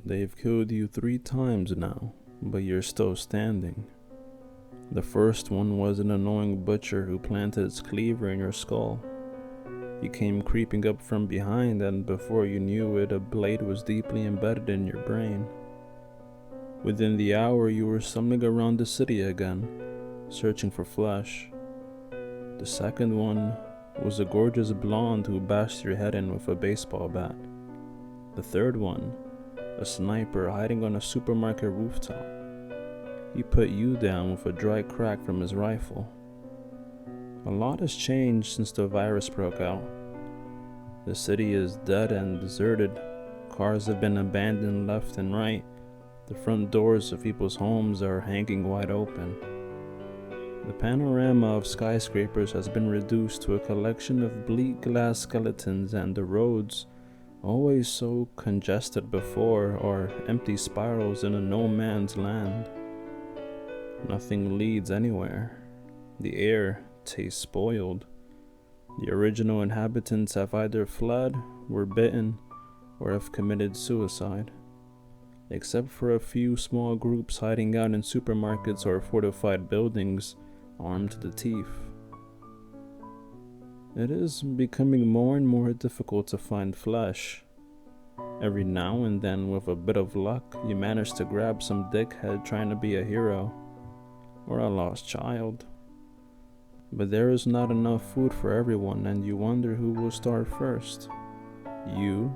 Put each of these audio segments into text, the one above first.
They've killed you 3 times now, but you're still standing. The first one was an annoying butcher who planted its cleaver in your skull. He came creeping up from behind, and before you knew it, a blade was deeply embedded in your brain. Within the hour, you were stumbling around the city again, searching for flesh. The second one was a gorgeous blonde who bashed your head in with a baseball bat. The third one, a sniper hiding on a supermarket rooftop. He put you down with a dry crack from his rifle. A lot has changed since the virus broke out. The city is dead and deserted. Cars have been abandoned left and right. The front doors of people's homes are hanging wide open. The panorama of skyscrapers has been reduced to a collection of bleak glass skeletons, and the roads, always so congested before, are empty spirals in a no man's land. Nothing leads anywhere. The air tastes spoiled. The original inhabitants have either fled, were bitten, or have committed suicide. Except for a few small groups hiding out in supermarkets or fortified buildings, armed to the teeth. It is becoming more and more difficult to find flesh. Every now and then, with a bit of luck, you manage to grab some dickhead trying to be a hero, or a lost child. But there is not enough food for everyone, and you wonder who will starve first, you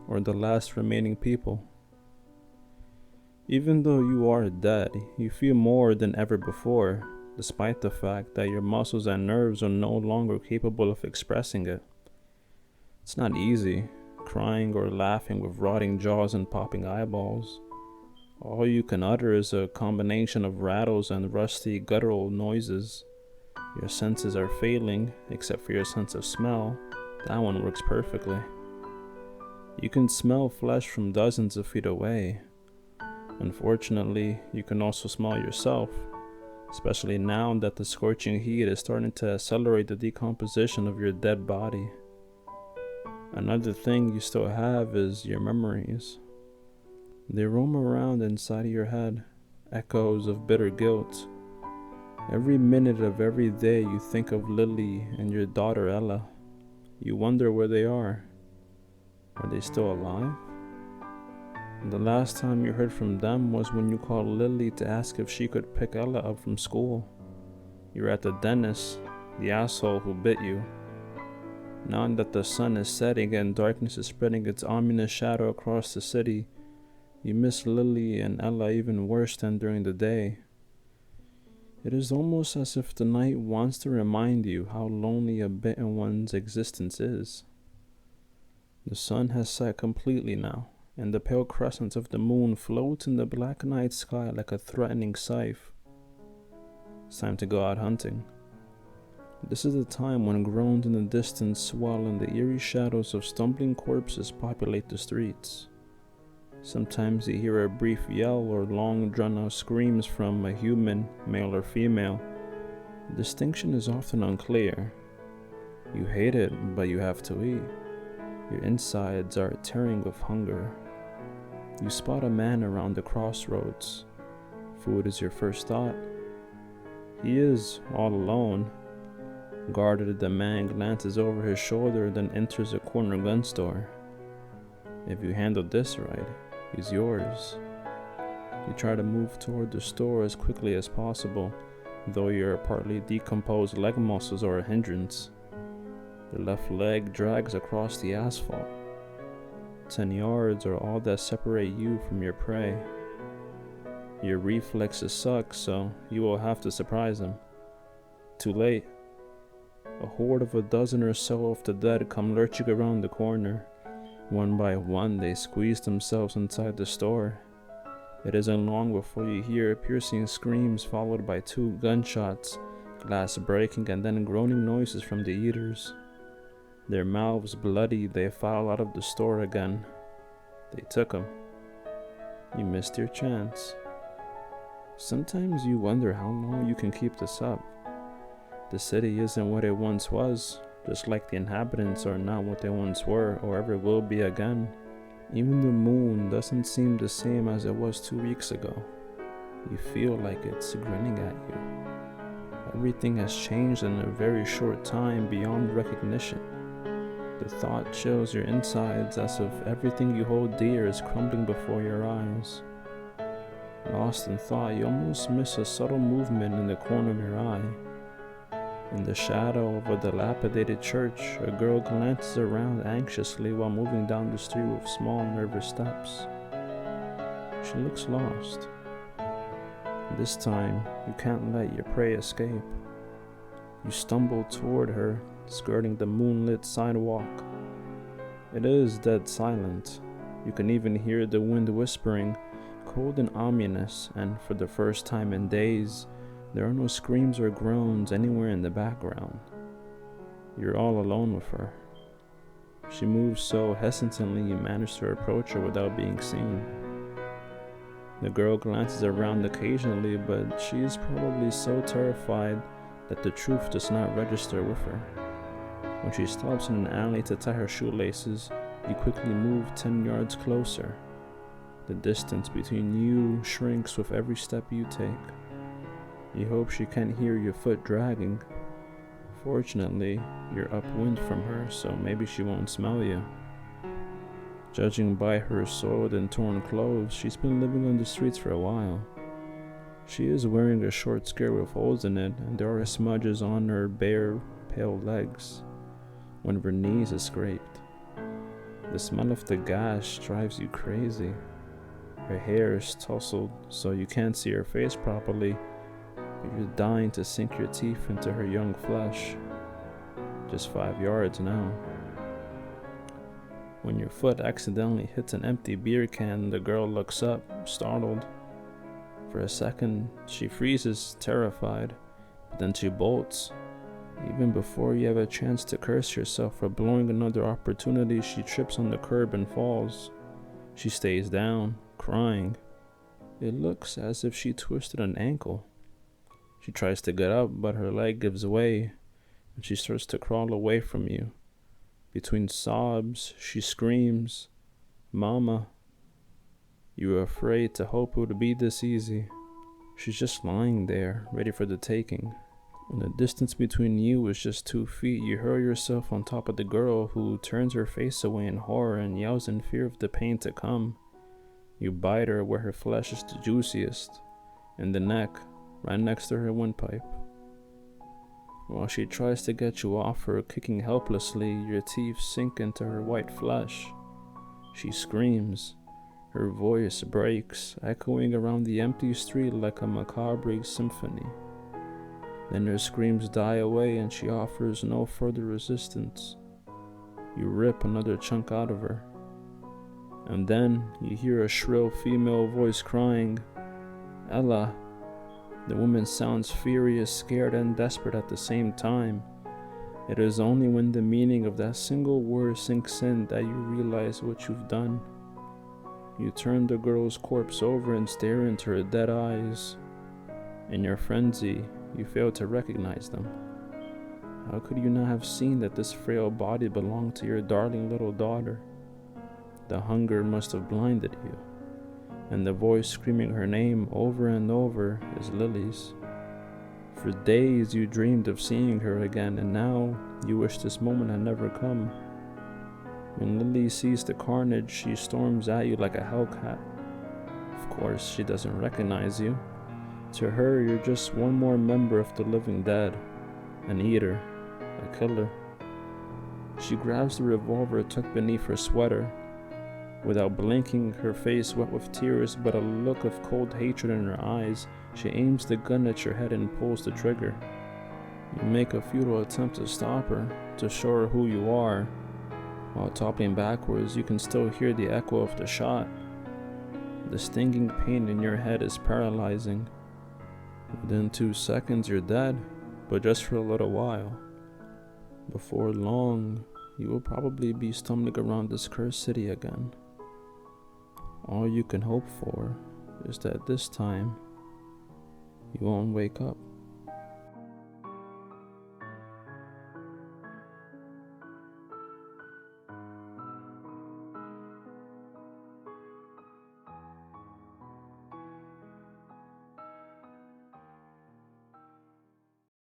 or the last remaining people. Even though you are dead, you feel more than ever before, despite the fact that your muscles and nerves are no longer capable of expressing it. It's not easy, crying or laughing with rotting jaws and popping eyeballs. All you can utter is a combination of rattles and rusty guttural noises. Your senses are failing, except for your sense of smell. That one works perfectly. You can smell flesh from dozens of feet away. Unfortunately, you can also smell yourself, especially now that the scorching heat is starting to accelerate the decomposition of your dead body. Another thing you still have is your memories. They roam around inside of your head, echoes of bitter guilt. Every minute of every day you think of Lily and your daughter Ella. You wonder where they are. Are they still alive? The last time you heard from them was when you called Lily to ask if she could pick Ella up from school. You're at the dentist, the asshole who bit you. Now that the sun is setting and darkness is spreading its ominous shadow across the city, you miss Lily and Ella even worse than during the day. It is almost as if the night wants to remind you how lonely a bitten one's existence is. The sun has set completely now, and the pale crescent of the moon floats in the black night sky like a threatening scythe. It's time to go out hunting. This is the time when groans in the distance swell and the eerie shadows of stumbling corpses populate the streets. Sometimes you hear a brief yell or long drawn-out screams from a human, male or female. The distinction is often unclear. You hate it, but you have to eat. Your insides are tearing with hunger. You spot a man around the crossroads. Food is your first thought. He is all alone. Guarded, the man glances over his shoulder, then enters a corner gun store. If you handle this right, he's yours. You try to move toward the store as quickly as possible, though your partly decomposed leg muscles are a hindrance. Your left leg drags across the asphalt. 10 yards are all that separate you from your prey. Your reflexes suck, so you will have to surprise him. Too late. A horde of a dozen or so of the dead come lurching around the corner. One by one, they squeeze themselves inside the store. It isn't long before you hear piercing screams followed by 2 gunshots, glass breaking, and then groaning noises from the eaters. Their mouths bloody, they file out of the store again. They took him. You missed your chance. Sometimes you wonder how long you can keep this up. The city isn't what it once was, just like the inhabitants are not what they once were or ever will be again. Even the moon doesn't seem the same as it was 2 weeks ago. You feel like it's grinning at you. Everything has changed in a very short time beyond recognition. The thought chills your insides as if everything you hold dear is crumbling before your eyes. Lost in thought, you almost miss a subtle movement in the corner of your eye. In the shadow of a dilapidated church, a girl glances around anxiously while moving down the street with small, nervous steps. She looks lost. This time, you can't let your prey escape. You stumble toward her, skirting the moonlit sidewalk. It is dead silent. You can even hear the wind whispering, cold and ominous, and for the first time in days, there are no screams or groans anywhere in the background. You're all alone with her. She moves so hesitantly you manage to approach her without being seen. The girl glances around occasionally, but she is probably so terrified that the truth does not register with her. When she stops in an alley to tie her shoelaces, you quickly move 10 yards closer. The distance between you shrinks with every step you take. You hope she can't hear your foot dragging. Fortunately, you're upwind from her, so maybe she won't smell you. Judging by her soiled and torn clothes, she's been living on the streets for a while. She is wearing a short skirt with holes in it, and there are smudges on her bare, pale legs. One of her knees is scraped. The smell of the gas drives you crazy. Her hair is tousled, so you can't see her face properly, but you're dying to sink your teeth into her young flesh. Just 5 yards now. When your foot accidentally hits an empty beer can, the girl looks up, startled. For a second, she freezes, terrified, but then she bolts. Even before you have a chance to curse yourself for blowing another opportunity, she trips on the curb and falls. She stays down, crying. It looks as if she twisted an ankle. She tries to get up, but her leg gives way, and she starts to crawl away from you. Between sobs, she screams, "Mama." You are afraid to hope it would be this easy. She's just lying there, ready for the taking. When the distance between you is just 2 feet, you hurl yourself on top of the girl, who turns her face away in horror and yells in fear of the pain to come. You bite her where her flesh is the juiciest, in the neck, right next to her windpipe. While she tries to get you off her, kicking helplessly, your teeth sink into her white flesh. She screams. Her voice breaks, echoing around the empty street like a macabre symphony. Then her screams die away and she offers no further resistance. You rip another chunk out of her. And then you hear a shrill female voice crying, "Ella." The woman sounds furious, scared, and desperate at the same time. It is only when the meaning of that single word sinks in that you realize what you've done. You turn the girl's corpse over and stare into her dead eyes. In your frenzy, you fail to recognize them. How could you not have seen that this frail body belonged to your darling little daughter? The hunger must have blinded you, and the voice screaming her name over and over is Lily's. For days you dreamed of seeing her again, and now you wish this moment had never come. When Lily sees the carnage, she storms at you like a hellcat. Of course, she doesn't recognize you. To her, you're just one more member of the living dead, an eater, a killer. She grabs the revolver tucked beneath her sweater. Without blinking, her face wet with tears but a look of cold hatred in her eyes, she aims the gun at your head and pulls the trigger. You make a futile attempt to stop her, to show her who you are. While toppling backwards, you can still hear the echo of the shot. The stinging pain in your head is paralyzing. Within 2 seconds, you're dead, but just for a little while. Before long, you will probably be stumbling around this cursed city again. All you can hope for is that this time, you won't wake up.